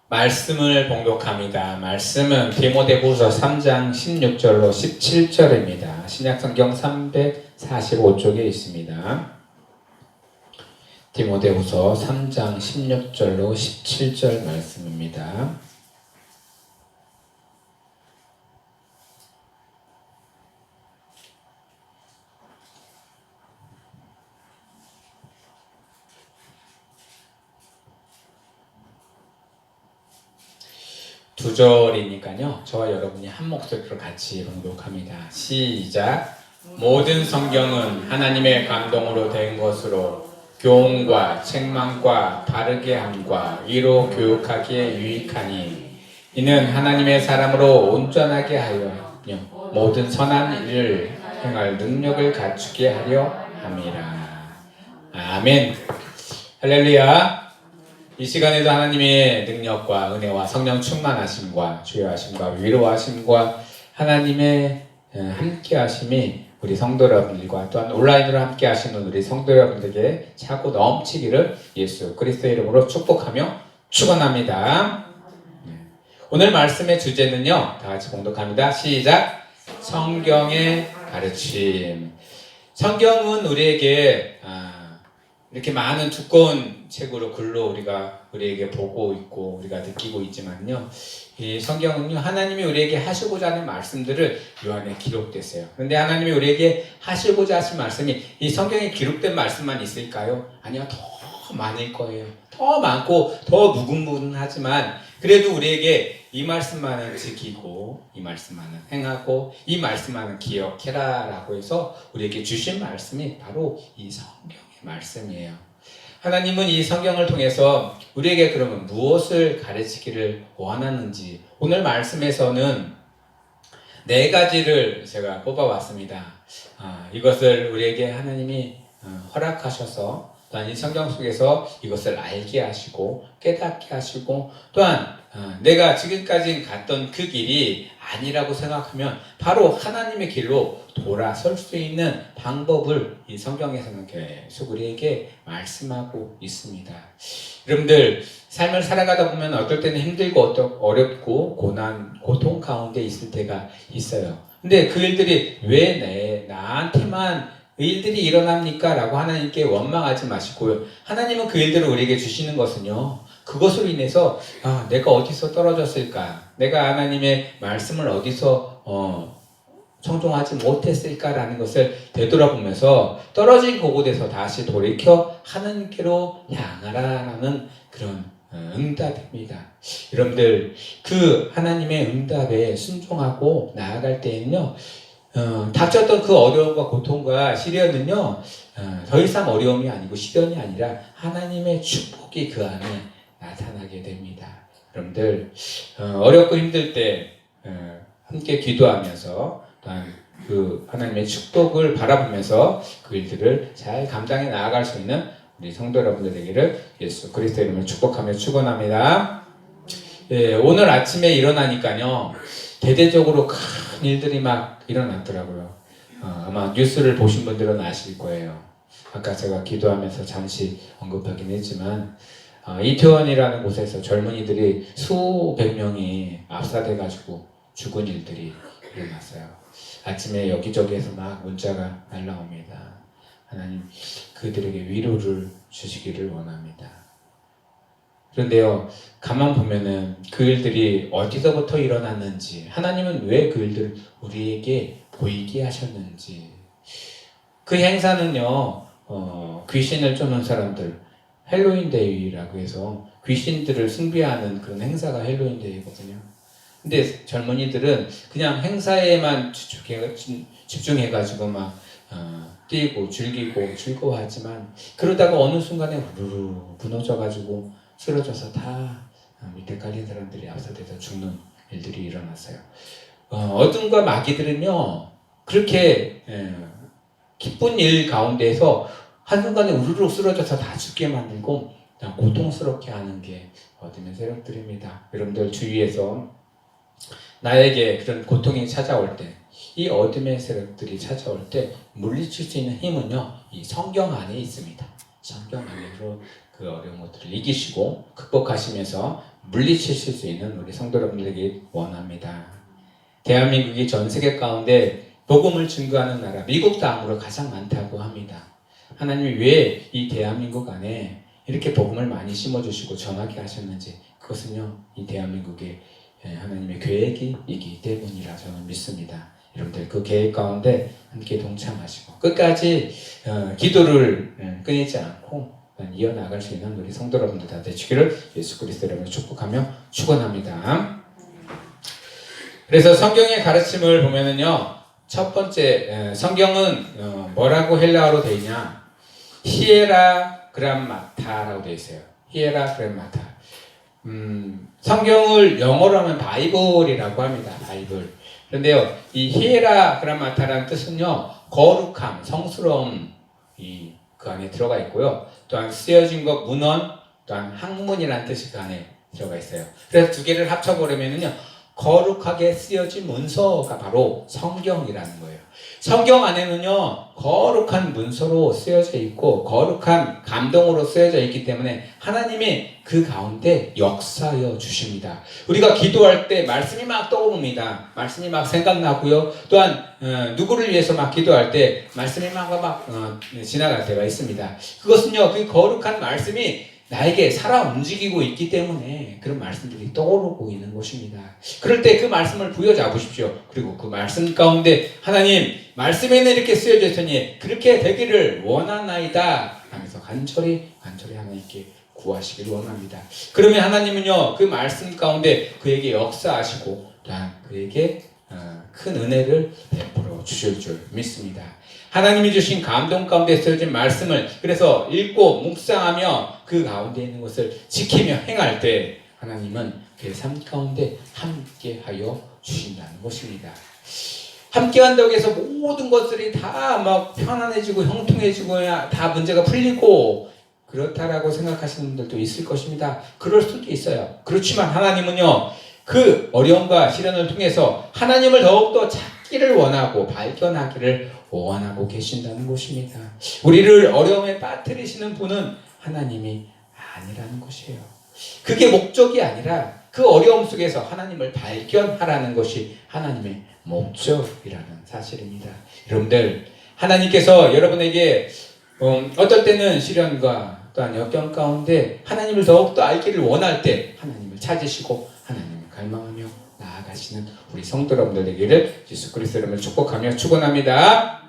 말씀을 봉독합니다. 말씀은 디모데후서 3장 16절로 17절입니다. 신약성경 345쪽에 있습니다. 디모데후서 3장 16절로 17절 말씀입니다. 두 절이니까요. 저와 여러분이 한 목소리로 같이 봉독합니다. 시작. 모든 성경은 하나님의 감동으로 된 것으로 교훈과 책망과 바르게 함과 위로 교육하기에 유익하니 이는 하나님의 사람으로 온전하게 하여 모든 선한 일을 행할 능력을 갖추게 하려 함이라. 아멘. 할렐루야. 이 시간에도 하나님의 능력과 은혜와 성령 충만하심과 주여하심과 위로하심과 하나님의 함께하심이 우리 성도 여러분들과 또한 온라인으로 함께하시는 우리 성도 여러분들에게 차고 넘치기를 예수 그리스도의 이름으로 축복하며 축원합니다. 오늘 말씀의 주제는요, 다 같이 봉독합니다. 시작. 성경의 가르침. 성경은 우리에게 이렇게 많은 두꺼운 책으로 글로 우리에게 보고 있고 우리가 느끼고 있지만요, 이 성경은요 하나님이 우리에게 하시고자 하는 말씀들을 이 안에 기록됐어요. 그런데 하나님이 우리에게 하시고자 하신 말씀이 이 성경에 기록된 말씀만 있을까요? 아니요, 더 많을 거예요. 더 많고 더 무궁무진하지만 그래도 우리에게 이 말씀만은 지키고 이 말씀만은 행하고 이 말씀만은 기억해라 라고 해서 우리에게 주신 말씀이 바로 이 성경의 말씀이에요. 하나님은 이 성경을 통해서 우리에게 그러면 무엇을 가르치기를 원하는지 오늘 말씀에서는 4가지를 제가 뽑아왔습니다. 이것을 우리에게 하나님이 허락하셔서 또한 이 성경 속에서 이것을 알게 하시고 깨닫게 하시고 또한 내가 지금까지 갔던 그 길이 아니라고 생각하면 바로 하나님의 길로 돌아설 수 있는 방법을 이 성경에서는 계속 우리에게 말씀하고 있습니다. 여러분들 삶을 살아가다 보면 어떨 때는 힘들고 어렵고 고난, 고통 가운데 있을 때가 있어요. 근데 그 일들이 왜 나한테만 일들이 일어납니까? 라고 하나님께 원망하지 마시고요. 하나님은 그 일들을 우리에게 주시는 것은요, 그것으로 인해서 내가 어디서 떨어졌을까? 내가 하나님의 말씀을 어디서 청종하지 못했을까라는 것을 되돌아보면서 떨어진 그곳에서 다시 돌이켜 하나님께로 향하라라는 그런 응답입니다. 여러분들 그 하나님의 응답에 순종하고 나아갈 때에는요, 닥쳤던 그 어려움과 고통과 시련은요, 더 이상 어려움이 아니고 시련이 아니라 하나님의 축복이 그 안에 나타나게 됩니다. 여러분들 어렵고 힘들 때 함께 기도하면서 또한 그 하나님의 축복을 바라보면서 그 일들을 잘 감당해 나아갈 수 있는 우리 성도 여러분들 되기를 예수 그리스도의 이름으로 축복하며 축원합니다. 오늘 아침에 일어나니까요, 대대적으로 큰 일들이 막 일어났더라고요. 아마 뉴스를 보신 분들은 아실 거예요. 아까 제가 기도하면서 잠시 언급하긴 했지만 이태원이라는 곳에서 젊은이들이 수백 명이 압사돼가지고 죽은 일들이 일어났어요. 아침에 여기저기에서 막 문자가 날라옵니다. 하나님 그들에게 위로를 주시기를 원합니다. 그런데요, 가만 보면은 그 일들이 어디서부터 일어났는지, 하나님은 왜 그 일들을 우리에게 보이게 하셨는지, 그 행사는요, 귀신을 쫓는 사람들, 헬로윈 데이라고 해서 귀신들을 숭배하는 그런 행사가 헬로윈 데이거든요. 근데 젊은이들은 그냥 행사에만 집중해가지고 막 뛰고 즐기고 즐거워하지만 그러다가 어느 순간에 우르르 무너져가지고 쓰러져서 다 밑에 깔린 사람들이 압사돼서 죽는 일들이 일어났어요. 어둠과 마귀들은요, 그렇게 기쁜 일 가운데에서 한순간에 우르르 쓰러져서 다 죽게 만들고 고통스럽게 하는 게 어둠의 세력들입니다. 여러분들 주위에서 나에게 그런 고통이 찾아올 때, 이 어둠의 세력들이 찾아올 때 물리칠 수 있는 힘은요, 이 성경 안에 있습니다. 성경 안으로 그 어려운 것들을 이기시고 극복하시면서 물리치실 수 있는 우리 성도 여러분들에게 원합니다. 대한민국이 전 세계 가운데 복음을 증거하는 나라, 미국 다음으로 가장 많다고 합니다. 하나님이 왜 이 대한민국 안에 이렇게 복음을 많이 심어주시고 전하게 하셨는지, 그것은요, 이 대한민국의 하나님의 계획이기 때문이라 저는 믿습니다. 여러분들 그 계획 가운데 함께 동참하시고 끝까지 기도를 끊이지 않고 이어나갈 수 있는 우리 성도 여러분들 다 되시기를 예수 그리스도 이름으로 축복하며 축원합니다. 그래서 성경의 가르침을 보면은요, 첫 번째 성경은 뭐라고 헬라어로 되어 있냐? 히에라 그람마타라고 되어 있어요. 히에라 그람마타. 성경을 영어로 하면 바이블이라고 합니다. 바이블. 그런데요, 이 히에라 그람마타라는 뜻은요, 거룩함, 성스러움 그 안에 들어가 있고요. 또한 쓰여진 것, 문헌, 또한 학문이라는 뜻이 그 안에 들어가 있어요. 그래서 두 개를 합쳐버리면은요, 거룩하게 쓰여진 문서가 바로 성경이라는 거예요. 성경 안에는요, 거룩한 문서로 쓰여져 있고 거룩한 감동으로 쓰여져 있기 때문에 하나님이 그 가운데 역사하여 주십니다. 우리가 기도할 때 말씀이 막 떠오릅니다. 말씀이 막 생각나고요. 또한 누구를 위해서 막 기도할 때 말씀이 막 지나갈 때가 있습니다. 그것은요, 그 거룩한 말씀이 나에게 살아 움직이고 있기 때문에 그런 말씀들이 떠오르고 있는 것입니다. 그럴 때 그 말씀을 부여잡으십시오. 그리고 그 말씀 가운데 하나님, 말씀에는 이렇게 쓰여져 있으니 그렇게 되기를 원하나이다 하면서 간절히 하나님께 구하시기를 원합니다. 그러면 하나님은요, 그 말씀 가운데 그에게 역사하시고 또한 그에게 큰 은혜를 베풀어 주실 줄 믿습니다. 하나님이 주신 감동 가운데 쓰여진 말씀을 그래서 읽고 묵상하며 그 가운데 있는 것을 지키며 행할 때 하나님은 그 삶 가운데 함께하여 주신다는 것입니다. 함께한다고 해서 모든 것들이 다 막 편안해지고 형통해지고 다 문제가 풀리고 그렇다라고 생각하시는 분들도 있을 것입니다. 그럴 수도 있어요. 그렇지만 하나님은요, 그 어려움과 시련을 통해서 하나님을 더욱더 찾기를 원하고 발견하기를 원하고 계신다는 것입니다. 우리를 어려움에 빠뜨리시는 분은 하나님이 아니라는 것이에요. 그게 목적이 아니라 그 어려움 속에서 하나님을 발견하라는 것이 하나님의 목적이라는 사실입니다. 여러분들, 하나님께서 여러분에게 어떨 때는 시련과 또한 역경 가운데 하나님을 더욱더 알기를 원할 때 하나님을 찾으시고 하나님을 갈망하며 나아가시는 우리 성도 여러분들 되기를 예수 그리스도 이름으로 축복하며 축원합니다.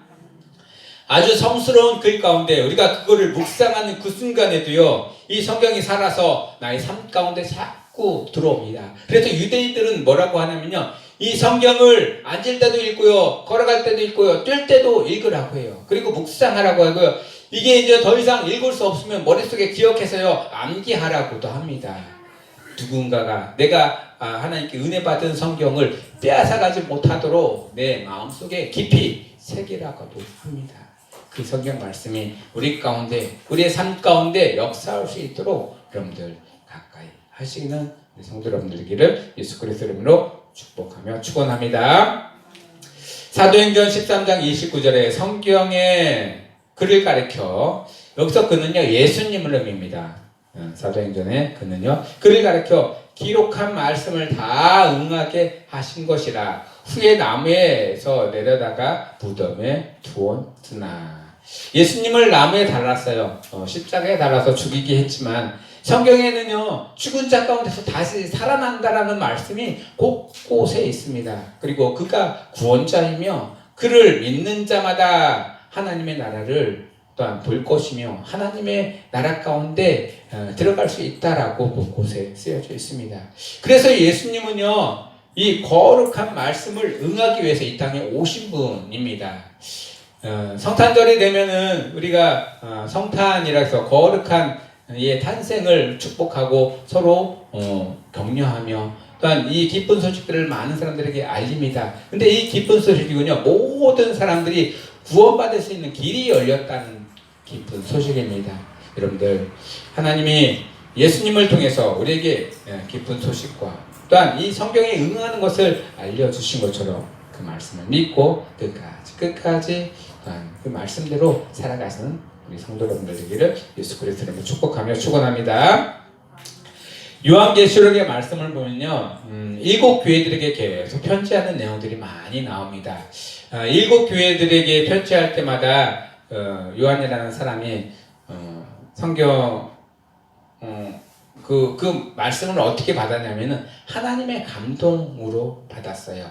아주 성스러운 글 가운데 우리가 그거를 묵상하는 그 순간에도요, 이 성경이 살아서 나의 삶 가운데 자꾸 들어옵니다. 그래서 유대인들은 뭐라고 하냐면요, 이 성경을 앉을 때도 읽고요, 걸어갈 때도 읽고요, 뛸 때도 읽으라고 해요. 그리고 묵상하라고 하고요. 이게 이제 더 이상 읽을 수 없으면 머릿속에 기억해서요, 암기하라고도 합니다. 누군가가 내가 하나님께 은혜 받은 성경을 빼앗아가지 못하도록 내 마음속에 깊이 새기라고도 합니다. 그 성경 말씀이 우리 가운데, 우리의 삶 가운데 역사할 수 있도록 여러분들 가까이 하시는 성도 여러분들에게를 예수 그리스도 이름으로 축복하며 축원합니다. 사도행전 13장 29절에 성경의 그를 가리켜, 여기서 그는요, 예수님을 의미합니다. 사도행전에 그는요, 그를 가리켜 기록한 말씀을 다 응하게 하신 것이라 후에 나무에서 내려다가 무덤에 두었으나. 예수님을 나무에 달았어요. 십자가에 달아서 죽이게 했지만 성경에는요, 죽은 자 가운데서 다시 살아난다라는 말씀이 곳곳에 있습니다. 그리고 그가 구원자이며 그를 믿는 자마다 하나님의 나라를 또한 볼 것이며 하나님의 나라 가운데 들어갈 수 있다라고 곳곳에 쓰여져 있습니다. 그래서 예수님은요, 이 거룩한 말씀을 응하기 위해서 이 땅에 오신 분입니다. 성탄절이 되면은 우리가 성탄이라 해서 거룩한 탄생을 축복하고 서로 격려하며 또한 이 기쁜 소식들을 많은 사람들에게 알립니다. 근데 이 기쁜 소식이군요, 모든 사람들이 구원받을 수 있는 길이 열렸다는 기쁜 소식입니다. 여러분들, 하나님이 예수님을 통해서 우리에게 기쁜 소식과 또한 이 성경에 응하는 것을 알려주신 것처럼 그 말씀을 믿고 끝까지 또한 그 말씀대로 살아가시는 우리 성도 여러분들 되기를 예수 그리스도 이름으로 축복하며 축원합니다. 요한계시록의 말씀을 보면요, 일곱 교회들에게 계속 편지하는 내용들이 많이 나옵니다. 일곱 교회들에게 편지할 때마다 요한이라는 사람이 성경 그 말씀을 어떻게 받았냐면은 하나님의 감동으로 받았어요.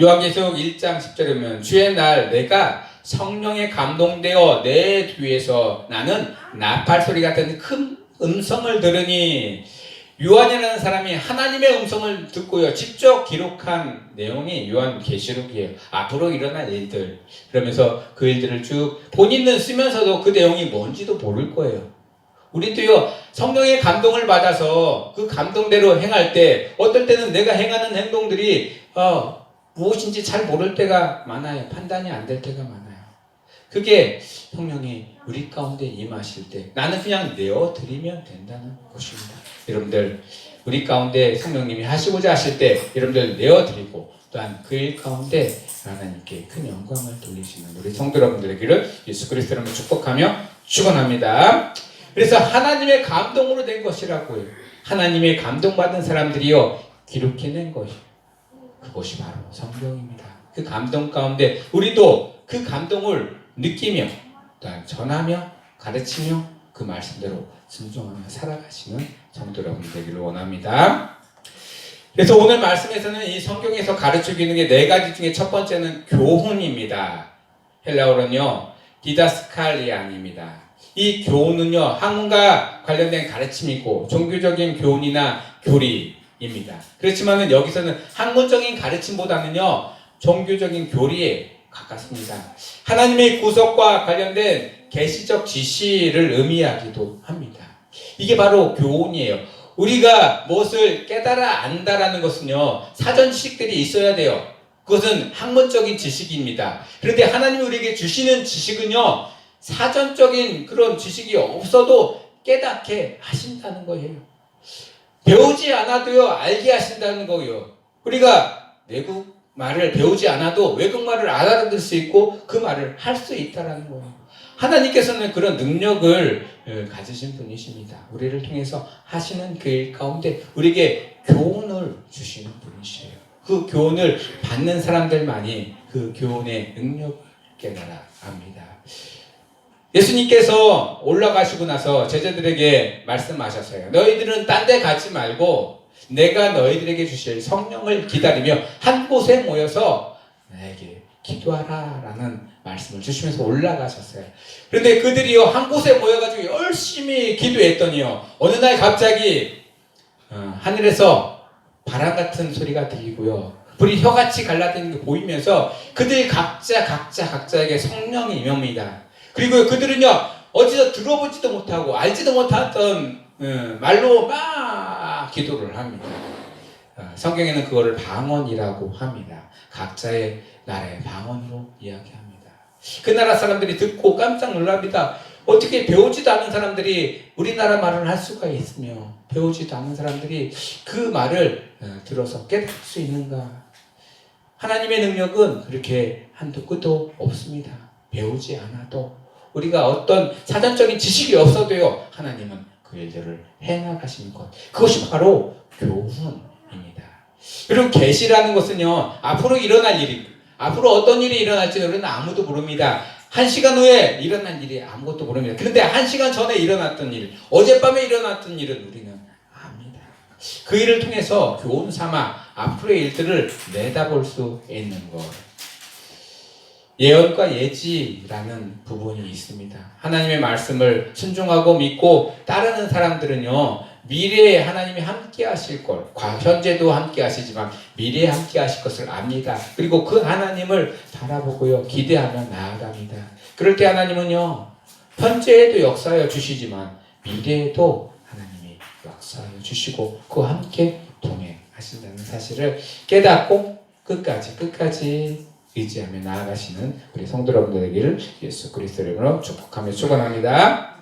요한계시록 1장 10절에 보면 주의 날 내가 성령에 감동되어 내 뒤에서 나는 나팔 소리 같은 큰 음성을 들으니, 요한이라는 사람이 하나님의 음성을 듣고요, 직접 기록한 내용이 요한계시록이에요. 앞으로 일어날 일들, 그러면서 그 일들을 쭉 본인은 쓰면서도 그 내용이 뭔지도 모를 거예요. 우리도요, 성령의 감동을 받아서 그 감동대로 행할 때 어떨 때는 내가 행하는 행동들이 무엇인지 잘 모를 때가 많아요. 판단이 안 될 때가 많아요. 그게 성령이 우리 가운데 임하실 때 나는 그냥 내어드리면 된다는 것입니다. 여러분들, 우리 가운데 성령님이 하시고자 하실 때 여러분들 내어드리고, 또한 그 일 가운데 하나님께 큰 영광을 돌리시는 우리 성도 여러분들에게를 예수 그리스도로 축복하며 축원합니다. 그래서 하나님의 감동으로 된 것이라고요. 하나님의 감동받은 사람들이요, 기록해낸 것이, 그것이 바로 성경입니다. 그 감동 가운데 우리도 그 감동을 느끼며 또한 전하며 가르치며 그 말씀대로 순종하며 살아가시는 성도 여러분 되기를 원합니다. 그래서 오늘 말씀에서는 이 성경에서 가르치고 있는 게 네 가지 중에 첫 번째는 교훈입니다. 헬라어로는요, 디다스칼리안입니다. 이 교훈은요, 학문과 관련된 가르침이고 종교적인 교훈이나 교리입니다. 그렇지만은 여기서는 학문적인 가르침보다는요, 종교적인 교리에 가깝습니다. 하나님의 구속과 관련된 계시적 지시를 의미하기도 합니다. 이게 바로 교훈이에요. 우리가 무엇을 깨달아 안다라는 것은요, 사전 지식들이 있어야 돼요. 그것은 학문적인 지식입니다. 그런데 하나님이 우리에게 주시는 지식은요, 사전적인 그런 지식이 없어도 깨닫게 하신다는 거예요. 배우지 않아도요, 알게 하신다는 거예요. 우리가 외국 말을 배우지 않아도 외국말을 알아들을 수 있고 그 말을 할 수 있다는 거예요. 하나님께서는 그런 능력을 가지신 분이십니다. 우리를 통해서 하시는 그 일 가운데 우리에게 교훈을 주시는 분이시에요. 그 교훈을 받는 사람들만이 그 교훈의 능력을 깨달아 압니다. 예수님께서 올라가시고 나서 제자들에게 말씀하셨어요. 너희들은 딴 데 가지 말고 내가 너희들에게 주실 성령을 기다리며 한 곳에 모여서 나에게 기도하라 라는 말씀을 주시면서 올라가셨어요. 그런데 그들이요, 한 곳에 모여가지고 열심히 기도했더니요, 어느 날 갑자기 하늘에서 바람 같은 소리가 들리고요, 불이 혀같이 갈라지는 게 보이면서 그들 각자에게 성령이 임합니다. 그리고 그들은요, 어디서 들어보지도 못하고 알지도 못했던 말로 막 기도를 합니다. 성경에는 그거를 방언이라고 합니다. 각자의 나라의 방언으로 이야기합니다. 그 나라 사람들이 듣고 깜짝 놀랍니다. 어떻게 배우지도 않은 사람들이 우리나라 말을 할 수가 있으며 배우지도 않은 사람들이 그 말을 들어서 깨달을 수 있는가? 하나님의 능력은 그렇게 한도 끝도 없습니다. 배우지 않아도, 우리가 어떤 사전적인 지식이 없어도요, 하나님은 그 일들을 해나가시는 것, 그것이 바로 교훈입니다. 그리고 계시라는 것은요, 앞으로 일어날 일이, 앞으로 어떤 일이 일어날지 우리는 아무도 모릅니다. 1시간 후에 일어날 일이 아무것도 모릅니다. 그런데 1시간 전에 일어났던 일, 어젯밤에 일어났던 일은 우리는 압니다. 그 일을 통해서 교훈 삼아 앞으로의 일들을 내다볼 수 있는 것. 예언과 예지라는 부분이 있습니다. 하나님의 말씀을 순종하고 믿고 따르는 사람들은요, 미래에 하나님이 함께 하실 걸, 현재도 함께 하시지만 미래에 함께 하실 것을 압니다. 그리고 그 하나님을 바라보고요, 기대하며 나아갑니다. 그럴 때 하나님은요, 현재에도 역사하여 주시지만 미래에도 하나님이 역사하여 주시고 그와 함께 동행하신다는 사실을 깨닫고 끝까지 의지하며 나아가시는 우리 성도 여러분들에게를 예수 그리스도의 이름으로 축복하며 축원합니다.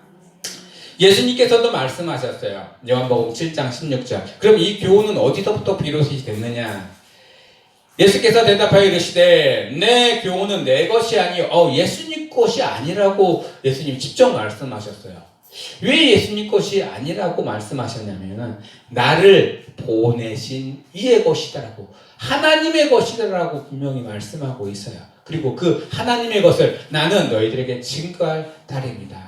예수님께서도 말씀하셨어요. 요한복음 7장 16절. 그럼 이 교훈은 어디서부터 비롯이 됐느냐? 예수께서 대답하여 이르시되 내 교훈은 내 것이 아니요 예수님 것이 아니라고 예수님이 직접 말씀하셨어요. 왜 예수님 것이 아니라고 말씀하셨냐면은 나를 보내신 이의 것이다라고, 하나님의 것이다라고 분명히 말씀하고 있어요. 그리고 그 하나님의 것을 나는 너희들에게 증거할 따름이다.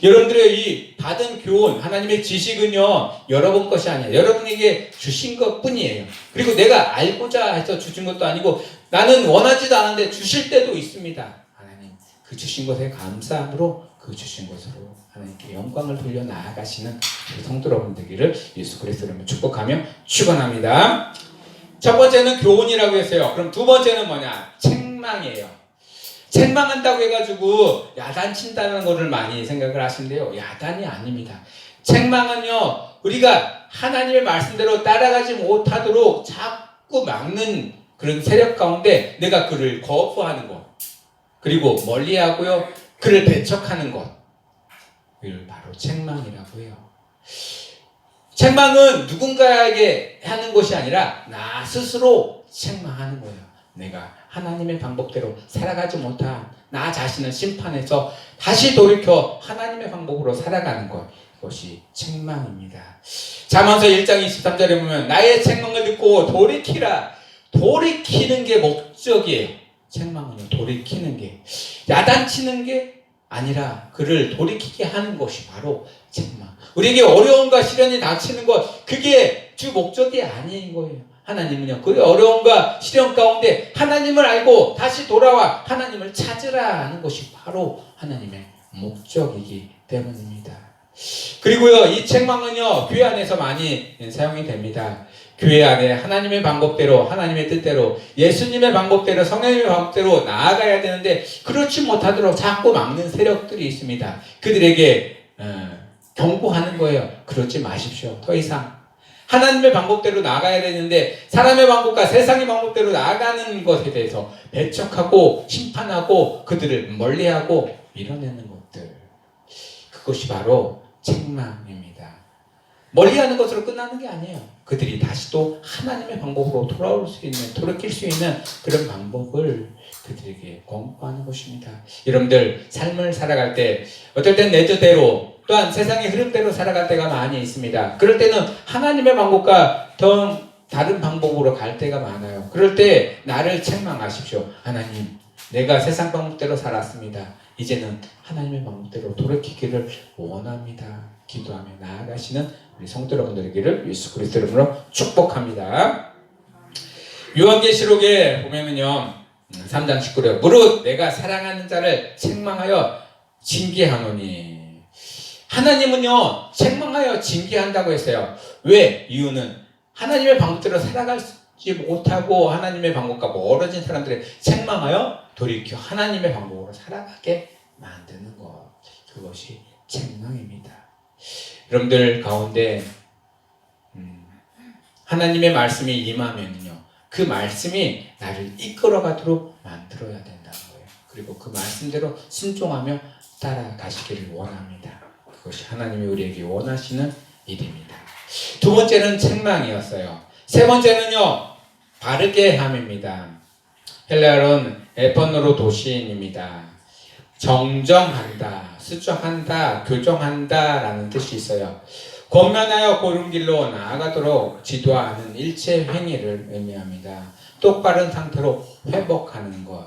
여러분들의 이 받은 교훈, 하나님의 지식은요, 여러분 것이 아니에요. 여러분에게 주신 것 뿐이에요. 그리고 내가 알고자 해서 주신 것도 아니고, 나는 원하지도 않은데 주실 때도 있습니다. 하나님, 그 주신 것에 감사함으로 그 주신 것으로 하나님께 영광을 돌려 나아가시는 우리 성도 여러분 되기를 예수 그리스도로 축복하며 축원합니다. 첫 번째는 교훈이라고 했어요. 그럼 두 번째는 뭐냐? 책망이에요. 책망한다고 해가지고 야단친다는 것을 많이 생각을 하시는데요. 야단이 아닙니다. 책망은요, 우리가 하나님의 말씀대로 따라가지 못하도록 자꾸 막는 그런 세력 가운데 내가 그를 거부하는 것, 그리고 멀리하고요, 그를 배척하는 것, 이걸 바로 책망이라고 해요. 책망은 누군가에게 하는 것이 아니라 나 스스로 책망하는 거예요. 내가 하나님의 방법대로 살아가지 못한 나 자신을 심판해서 다시 돌이켜 하나님의 방법으로 살아가는 것, 이것이 책망입니다. 잠언서 1장 23절에 보면 나의 책망을 듣고 돌이키라. 돌이키는 게 목적이에요. 책망은요, 돌이키는 게, 야단치는 게 아니라 그를 돌이키게 하는 것이 바로 책망. 우리에게 어려움과 시련이 닥치는 것, 그게 주 목적이 아닌 거예요. 하나님은요, 그 어려움과 시련 가운데 하나님을 알고 다시 돌아와 하나님을 찾으라 하는 것이 바로 하나님의 목적이기 때문입니다. 그리고요, 이 책망은요, 교회 안에서 많이 사용이 됩니다. 교회 안에 하나님의 방법대로, 하나님의 뜻대로, 예수님의 방법대로, 성령님의 방법대로 나아가야 되는데 그렇지 못하도록 자꾸 막는 세력들이 있습니다. 그들에게 경고하는 거예요. 그러지 마십시오. 더 이상 하나님의 방법대로 나아가야 되는데 사람의 방법과 세상의 방법대로 나아가는 것에 대해서 배척하고 심판하고 그들을 멀리하고 밀어내는 것들, 그것이 바로 책망입니다. 멀리하는 것으로 끝나는 게 아니에요. 그들이 다시 또 하나님의 방법으로 돌아올 수 있는, 돌이킬 수 있는 그런 방법을 그들에게 권고하는 것입니다. 여러분들 삶을 살아갈 때 어떨 땐 내 뜻대로, 또한 세상의 흐름대로 살아갈 때가 많이 있습니다. 그럴 때는 하나님의 방법과 더 다른 방법으로 갈 때가 많아요. 그럴 때 나를 책망하십시오. 하나님, 내가 세상 방법대로 살았습니다. 이제는 하나님의 방법대로 돌이키기를 원합니다. 기도하며 나아가시는 우리 성도 여러분들에게를 예수 그리스도 이름으로 축복합니다. 요한계시록에 보면은요, 3장 19절, 무릇 내가 사랑하는 자를 책망하여 징계하노니. 하나님은요, 책망하여 징계한다고 했어요. 왜? 이유는 하나님의 방법대로 살아가지 못하고 하나님의 방법과 멀어진 사람들을 책망하여 돌이켜 하나님의 방법으로 살아가게 만드는 것, 그것이 책망입니다. 여러분들 가운데 하나님의 말씀이 임하면요, 그 말씀이 나를 이끌어가도록 만들어야 된다는 거예요. 그리고 그 말씀대로 순종하며 따라가시기를 원합니다. 그것이 하나님이 우리에게 원하시는 일입니다. 두 번째는 책망이었어요. 세 번째는요, 바르게 함입니다. 헬라어는 에펀노로 도시인입니다. 정정한다, 수정한다, 교정한다 라는 뜻이 있어요. 권면하여 고른 길로 나아가도록 지도하는 일체 행위를 의미합니다. 똑바른 상태로 회복하는 것,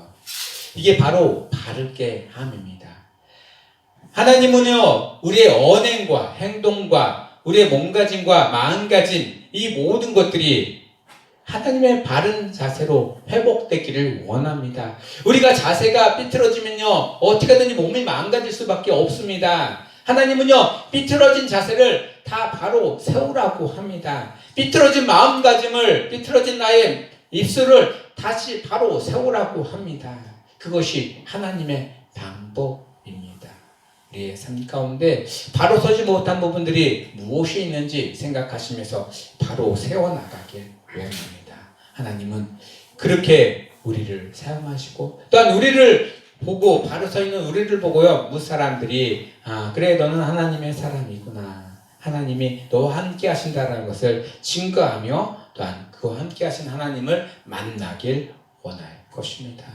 이게 바로 바르게 함입니다. 하나님은요, 우리의 언행과 행동과 우리의 몸가짐과 마음가짐, 이 모든 것들이 하나님의 바른 자세로 회복되기를 원합니다. 우리가 자세가 삐뚤어지면요, 어떻게든지 몸이 망가질 수밖에 없습니다. 하나님은요, 삐뚤어진 자세를 다 바로 세우라고 합니다. 삐뚤어진 마음가짐을, 삐뚤어진 나의 입술을 다시 바로 세우라고 합니다. 그것이 하나님의 방법입니다. 우리의 삶 가운데 바로 서지 못한 부분들이 무엇이 있는지 생각하시면서 바로 세워나가길 원합니다. 하나님은 그렇게 우리를 사용하시고, 또한 우리를 보고, 바로 서 있는 우리를 보고요, 무 사람들이 그래, 너는 하나님의 사람이구나, 하나님이 너와 함께 하신다는 것을 증거하며 또한 그와 함께 하신 하나님을 만나길 원할 것입니다.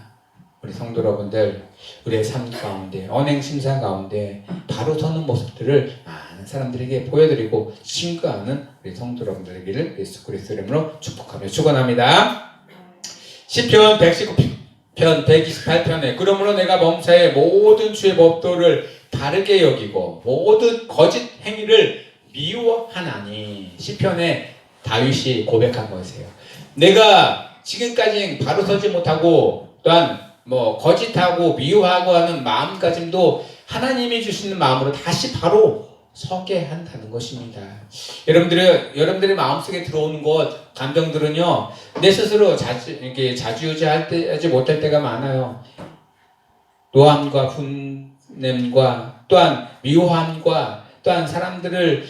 우리 성도 여러분들, 우리의 삶 가운데, 언행 심사 가운데 바로 서는 모습들을 많은 사람들에게 보여드리고 증거하는 우리 성도 여러분들에게를 예수 그리스도의 이름으로 축복하며 축원합니다. 시편 119편 128편에 그러므로 내가 범사의 모든 주의 법도를 바르게 여기고 모든 거짓 행위를 미워하나니, 시편에 다윗이 고백한 것이에요. 내가 지금까지 바로 서지 못하고 또한 거짓하고 미워하고 하는 마음가짐도 하나님이 주시는 마음으로 다시 바로 서게 한다는 것입니다. 여러분들의 마음속에 들어오는 것, 감정들은요, 내 스스로 자주유지하지 못할 때가 많아요. 노함과 분냄과 또한 미워함과 또한 사람들을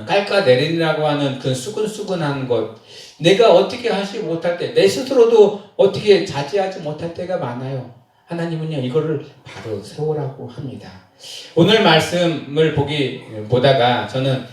깎아내리라고 하는 그 수근수근한 것, 내가 어떻게 하지 못할 때, 내 스스로도 어떻게 자제하지 못할 때가 많아요. 하나님은요, 이거를 바로 세우라고 합니다. 오늘 말씀을 보다가 저는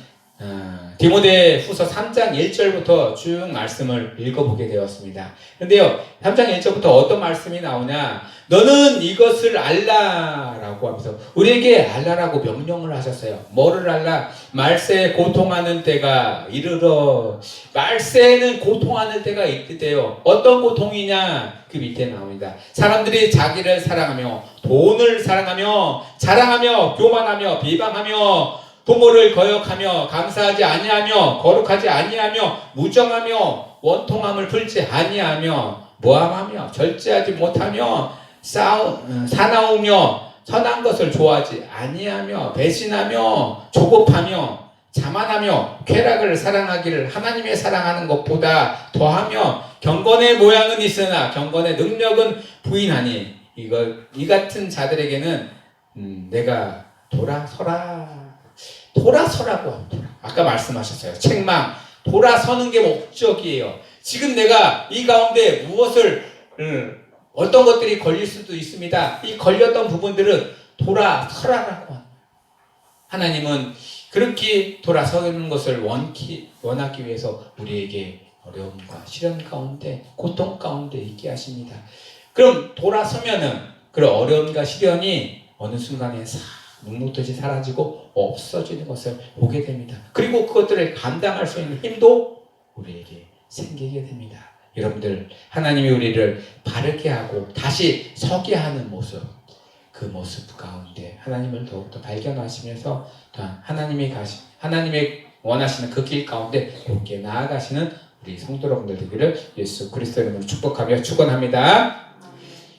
디모데 후서 3장 1절부터 쭉 말씀을 읽어보게 되었습니다. 그런데요, 3장 1절부터 어떤 말씀이 나오냐, 너는 이것을 알라라고 하면서 우리에게 알라라고 명령을 하셨어요. 뭐를 알라? 말세에 고통하는 때가 이르러. 말세에는 고통하는 때가 있대요. 어떤 고통이냐? 그 밑에 나옵니다. 사람들이 자기를 사랑하며 돈을 사랑하며 자랑하며 교만하며 비방하며 부모를 거역하며 감사하지 아니하며 거룩하지 아니하며 무정하며 원통함을 풀지 아니하며 모함하며 절제하지 못하며 사나우며 선한 것을 좋아하지 아니하며 배신하며 조급하며 자만하며 쾌락을 사랑하기를 하나님의 사랑하는 것보다 더하며 경건의 모양은 있으나 경건의 능력은 부인하니 이 같은 자들에게는 내가 돌아서라고 합니다. 아까 말씀하셨어요. 책망, 돌아서는 게 목적이에요. 지금 내가 이 가운데 무엇을 어떤 것들이 걸릴 수도 있습니다. 이 걸렸던 부분들은 돌아서라라고 합니다. 하나님은 그렇게 돌아서는 것을 원하기 위해서 우리에게 어려움과 시련 가운데, 고통 가운데 있게 하십니다. 그럼 돌아서면은 그 어려움과 시련이 어느 순간에 묵묵듯이 사라지고 없어지는 것을 보게 됩니다. 그리고 그것들을 감당할 수 있는 힘도 우리에게 생기게 됩니다. 여러분들, 하나님이 우리를 바르게 하고 다시 서게 하는 모습, 그 모습 가운데 하나님을 더욱더 발견하시면서 또한 하나님이 원하시는 그 길 가운데 함께 나아가시는 우리 성도 여러분들 되기를 예수 그리스도의 이름으로 축복하며 축원합니다.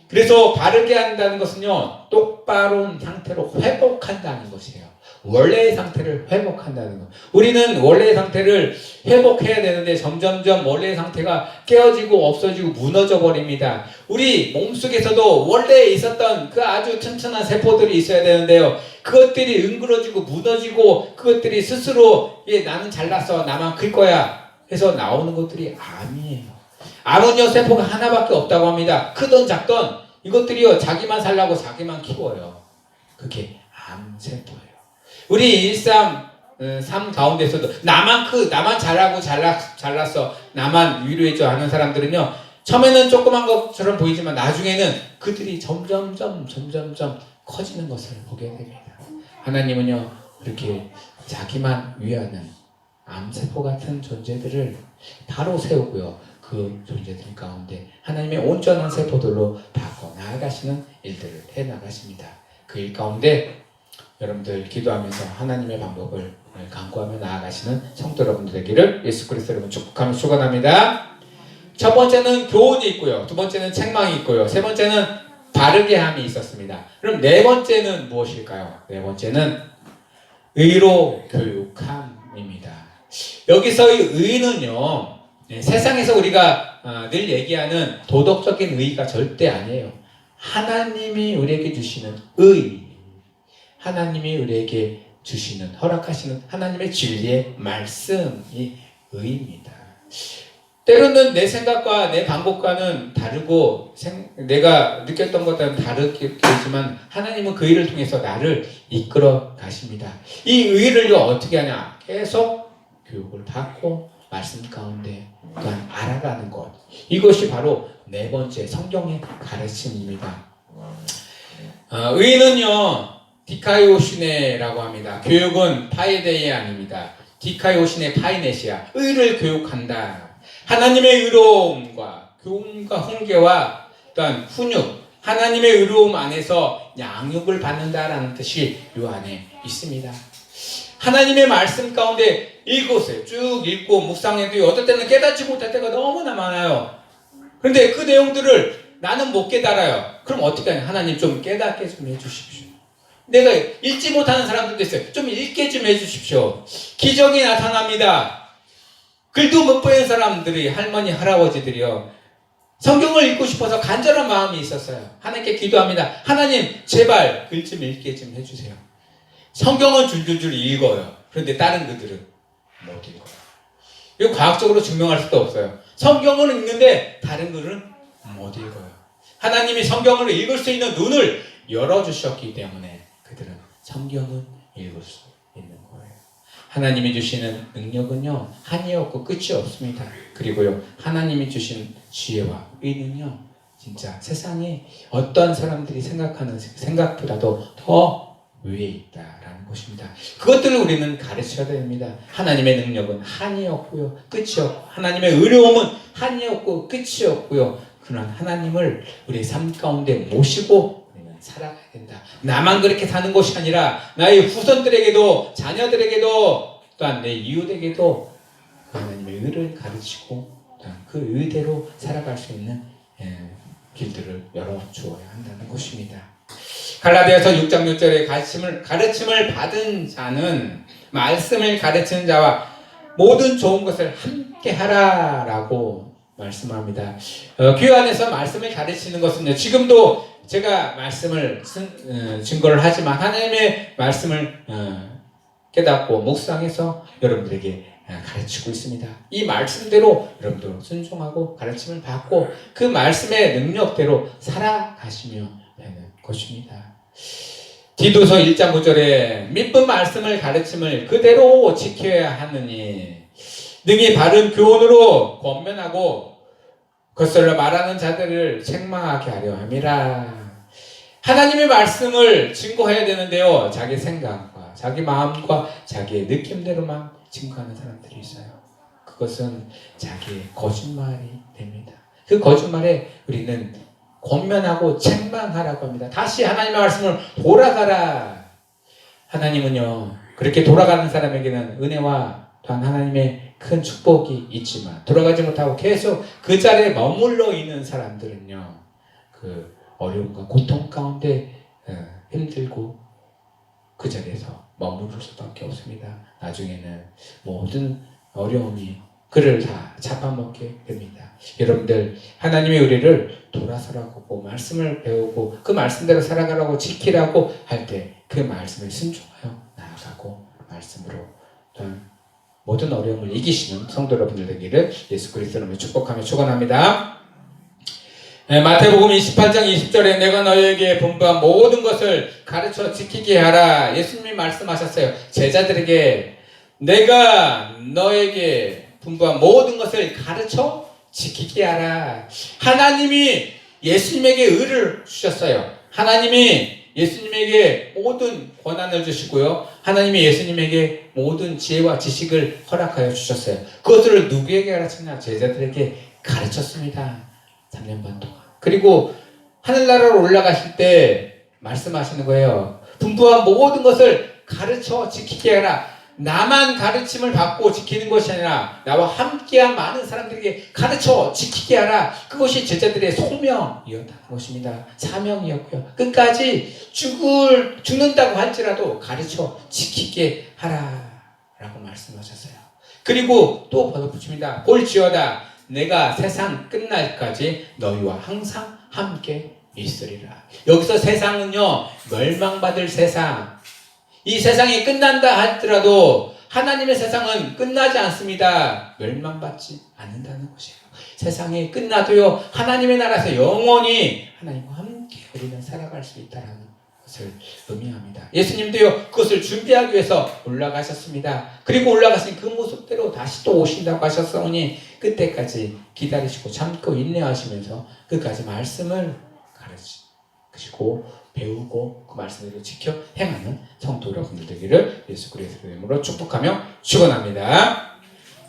그래서 바르게 한다는 것은요, 똑바른 상태로 회복한다는 것이에요. 원래의 상태를 회복한다는 것. 우리는 원래의 상태를 회복해야 되는데 점점점 원래의 상태가 깨어지고 없어지고 무너져 버립니다. 우리 몸속에서도 원래 있었던 그 아주 튼튼한 세포들이 있어야 되는데요, 그것들이 응그러지고 무너지고 그것들이 스스로 나는 잘났어, 나만 클 거야 해서 나오는 것들이 암이에요. 암은요, 세포가 하나밖에 없다고 합니다. 크던 작던 이것들이요, 자기만 살라고 자기만 키워요. 그게 암세포예요. 우리 일상 삶 가운데서도 나만 잘하고 잘났어, 나만 위로해줘 하는 사람들은요, 처음에는 조그만 것처럼 보이지만 나중에는 그들이 점점점 커지는 것을 보게 됩니다. 하나님은요, 그렇게 자기만 위하는 암세포 같은 존재들을 바로 세우고요, 그 존재들 가운데 하나님의 온전한 세포들로 바꿔 나아가시는 일들을 해나가십니다. 그 일 가운데 여러분들 기도하면서 하나님의 방법을 간구하며 나아가시는 성도 여러분들 되기를 예수 그리스도 이름으로 축복하며 축원합니다. 첫 번째는 교훈이 있고요, 두 번째는 책망이 있고요, 세 번째는 바르게 함이 있었습니다. 그럼 네 번째는 무엇일까요? 네 번째는 의로 교육함입니다. 여기서의 의는요, 세상에서 우리가 늘 얘기하는 도덕적인 의의가 절대 아니에요. 하나님이 우리에게 주시는 의, 하나님이 우리에게 주시는, 허락하시는 하나님의 진리의 말씀이 의입니다. 때로는 내 생각과 내 방법과는 다르고 내가 느꼈던 것과는 다르겠지만 하나님은 그 일을 통해서 나를 이끌어 가십니다. 이 의의를요, 어떻게 하냐? 계속 교육을 받고 말씀 가운데 또한 알아가는 것, 이것이 바로 네 번째 성경의 가르침입니다. 의는요, 디카이오시네라고 합니다. 교육은 파이데이안입니다. 디카이오시네 파이네시아. 의를 교육한다. 하나님의 의로움과 교훈과 훈계와 또한 훈육, 하나님의 의로움 안에서 양육을 받는다라는 뜻이 이 안에 있습니다. 하나님의 말씀 가운데 읽었어요. 쭉 읽고 묵상해도 어떨 때는 깨닫지 못할 때가 너무나 많아요. 그런데 그 내용들을 나는 못 깨달아요. 그럼 어떻게 하냐? 하나님 좀 깨닫게 좀 해주십시오. 내가 읽지 못하는 사람들도 있어요. 좀 읽게 좀 해주십시오. 기적이 나타납니다. 글도 못 보는 사람들이, 할머니, 할아버지들이요, 성경을 읽고 싶어서 간절한 마음이 있었어요. 하나님께 기도합니다. 하나님, 제발 글 좀 읽게 좀 해주세요. 성경은 줄줄줄 읽어요. 그런데 다른 글들은 못 읽어요. 이거 과학적으로 증명할 수도 없어요. 성경을 읽는데 다른 글은 못 읽어요. 하나님이 성경을 읽을 수 있는 눈을 열어주셨기 때문에 그들은 성경은 읽을 수 있는 거예요. 하나님이 주시는 능력은요, 한이 없고 끝이 없습니다. 그리고요, 하나님이 주신 지혜와 의는요, 진짜 세상에 어떤 사람들이 생각하는 생각보다도 더 위에 있다라는 것입니다. 그것들을 우리는 가르쳐야 됩니다. 하나님의 능력은 한이 없고요, 끝이 없고, 하나님의 의로움은 한이 없고 끝이 없고요. 그런 하나님을 우리의 삶 가운데 모시고 우리는 살아가야 된다. 나만 그렇게 사는 것이 아니라 나의 후손들에게도, 자녀들에게도, 또한 내 이웃에게도 그 하나님의 의를 가르치고 또한 그 의대로 살아갈 수 있는 길들을 열어주어야 한다는 것입니다. 갈라디아서 6장 6절에 가르침을 받은 자는 말씀을 가르치는 자와 모든 좋은 것을 함께 하라라고 말씀합니다. 교회 안에서 말씀을 가르치는 것은요, 지금도 제가 말씀을 증거를 하지만 하나님의 말씀을 깨닫고 묵상해서 여러분들에게 가르치고 있습니다. 이 말씀대로 여러분들 순종하고 가르침을 받고 그 말씀의 능력대로 살아가시며 되는 것입니다. 디도서 1장 9절에 믿는 말씀을 가르침을 그대로 지켜야 하느니 능히 바른 교훈으로 권면하고 겉설로 말하는 자들을 책망하게 하려 함이라. 하나님의 말씀을 증거해야 되는데요, 자기 생각과 자기 마음과 자기의 느낌대로만 증거하는 사람들이 있어요. 그것은 자기의 거짓말이 됩니다. 그 거짓말에 우리는 권면하고 책망하라고 합니다. 다시 하나님의 말씀을 돌아가라. 하나님은요, 그렇게 돌아가는 사람에게는 은혜와 또한 하나님의 큰 축복이 있지만 돌아가지 못하고 계속 그 자리에 머물러 있는 사람들은요, 그 어려움과 고통 가운데 힘들고 그 자리에서 머무를 수밖에 없습니다. 나중에는 모든 어려움이 그를 다 잡아먹게 됩니다. 여러분들, 하나님의 의리를 돌아서라고 말씀을 배우고 그 말씀대로 살아가라고 지키라고 할 때 그 말씀에 순종하여 나아가고 말씀으로 모든 어려움을 이기시는 성도 여러분들 되기를 예수 그리스도로 축복하며 축원합니다. 마태복음 28장 20절에 내가 너희에게 분부한 모든 것을 가르쳐 지키게 하라. 예수님이 말씀하셨어요. 제자들에게 내가 너에게 분부한 모든 것을 가르쳐 지키게 하라. 하나님이 예수님에게 의를 주셨어요. 하나님이 예수님에게 모든 권한을 주시고요, 하나님이 예수님에게 모든 지혜와 지식을 허락하여 주셨어요. 그것들을 누구에게 가르쳤냐? 제자들에게 가르쳤습니다. 3년 반 동안. 그리고 하늘나라로 올라가실 때 말씀하시는 거예요. 분부한 모든 것을 가르쳐 지키게 하라. 나만 가르침을 받고 지키는 것이 아니라 나와 함께한 많은 사람들에게 가르쳐 지키게 하라. 그것이 제자들의 소명이었다는 것입니다. 사명이었고요. 끝까지 죽는다고 할지라도 가르쳐 지키게 하라 라고 말씀하셨어요. 그리고 또 덧붙입니다. 볼지어다 내가 세상 끝날까지 너희와 항상 함께 있으리라. 여기서 세상은요, 멸망받을 세상, 이 세상이 끝난다 할지라도 하나님의 세상은 끝나지 않습니다. 멸망받지 않는다는 것이에요. 세상이 끝나도요, 하나님의 나라에서 영원히 하나님과 함께 우리는 살아갈 수 있다는 것을 의미합니다. 예수님도요, 그것을 준비하기 위해서 올라가셨습니다. 그리고 올라가신 그 모습대로 다시 또 오신다고 하셨으니 그때까지 기다리시고 참고 인내하시면서 끝까지 말씀을 그리고 배우고 그 말씀대로 지켜 행하는 성도 여러분들 되기를 예수 그리스도의 이름으로 축복하며 축원합니다.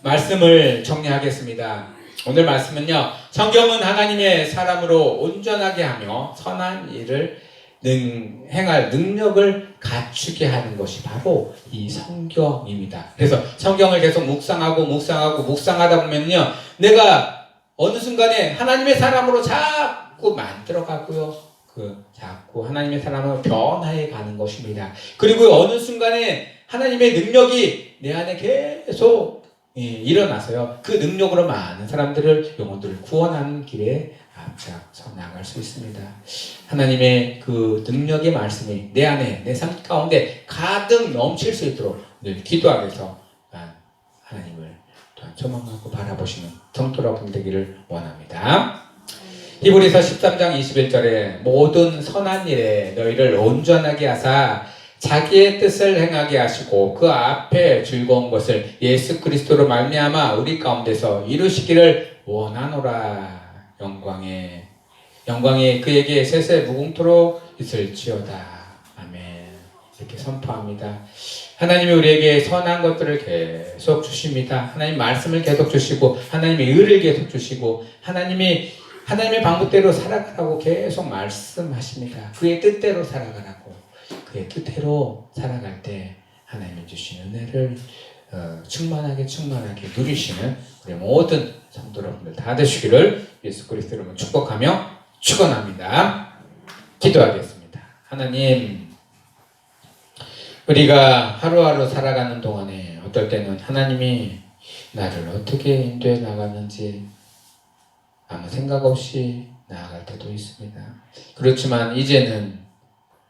말씀을 정리하겠습니다. 오늘 말씀은요, 성경은 하나님의 사람으로 온전하게 하며 선한 일을 행할 능력을 갖추게 하는 것이 바로 이 성경입니다. 그래서 성경을 계속 묵상하다 보면요, 내가 어느 순간에 하나님의 사람으로 자꾸 만들어가고요, 자꾸 하나님의 사람으로 변화해 가는 것입니다. 그리고 어느 순간에 하나님의 능력이 내 안에 계속 일어나서요, 그 능력으로 많은 사람들을, 영혼들을 구원하는 길에 앞장서 나갈 수 있습니다. 하나님의 그 능력의 말씀이 내 안에, 내 삶 가운데 가득 넘칠 수 있도록 늘 기도하면서 하나님을 또한 소망하고 바라보시는 성도 여러분 되기를 원합니다. 히브리서 13장 21절에 모든 선한 일에 너희를 온전하게 하사 자기의 뜻을 행하게 하시고 그 앞에 즐거운 것을 예수 그리스도로 말미암아 우리 가운데서 이루시기를 원하노라. 영광이 그에게 세세 무궁토록 있을지어다. 아멘. 이렇게 선포합니다. 하나님이 우리에게 선한 것들을 계속 주십니다. 하나님 말씀을 계속 주시고 하나님의 의를 계속 주시고 하나님의 방법대로 살아가라고 계속 말씀하십니다. 그의 뜻대로 살아가라고. 그의 뜻대로 살아갈 때 하나님이 주신 은혜를 충만하게 누리시는 우리 모든 성도 여러분들 다 되시기를 예수 그리스도 이름으로 축복하며 축원합니다. 기도하겠습니다. 하나님, 우리가 하루하루 살아가는 동안에 어떨 때는 하나님이 나를 어떻게 인도해 나가는지 아무 생각 없이 나아갈 때도 있습니다. 그렇지만 이제는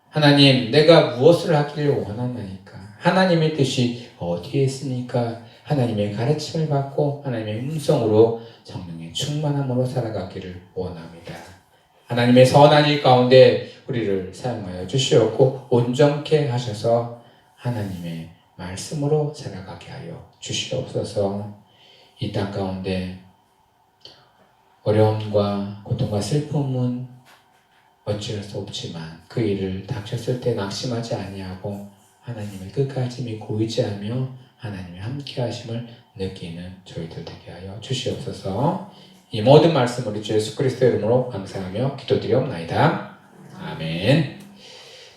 하나님, 내가 무엇을 하기를 원하나이까? 하나님의 뜻이 어디에 있습니까? 하나님의 가르침을 받고 하나님의 음성으로 성령의 충만함으로 살아가기를 원합니다. 하나님의 선한 일 가운데 우리를 사용하여 주시옵고 온전케 하셔서 하나님의 말씀으로 살아가게 하여 주시옵소서. 이 땅 가운데 어려움과 고통과 슬픔은 어찌할 수 없지만 그 일을 닥쳤을 때 낙심하지 아니하고 하나님을 끝까지 믿고 의지하며 하나님의 함께 하심을 느끼는 저희들 되게 하여 주시옵소서. 이 모든 말씀을 우리 주 예수 그리스도의 이름으로 감사하며 기도드리옵나이다. 아멘.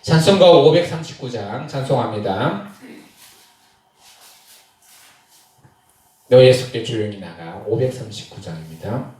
찬송가 539장 찬송합니다. 너 예수께 조용히 나가 539장입니다.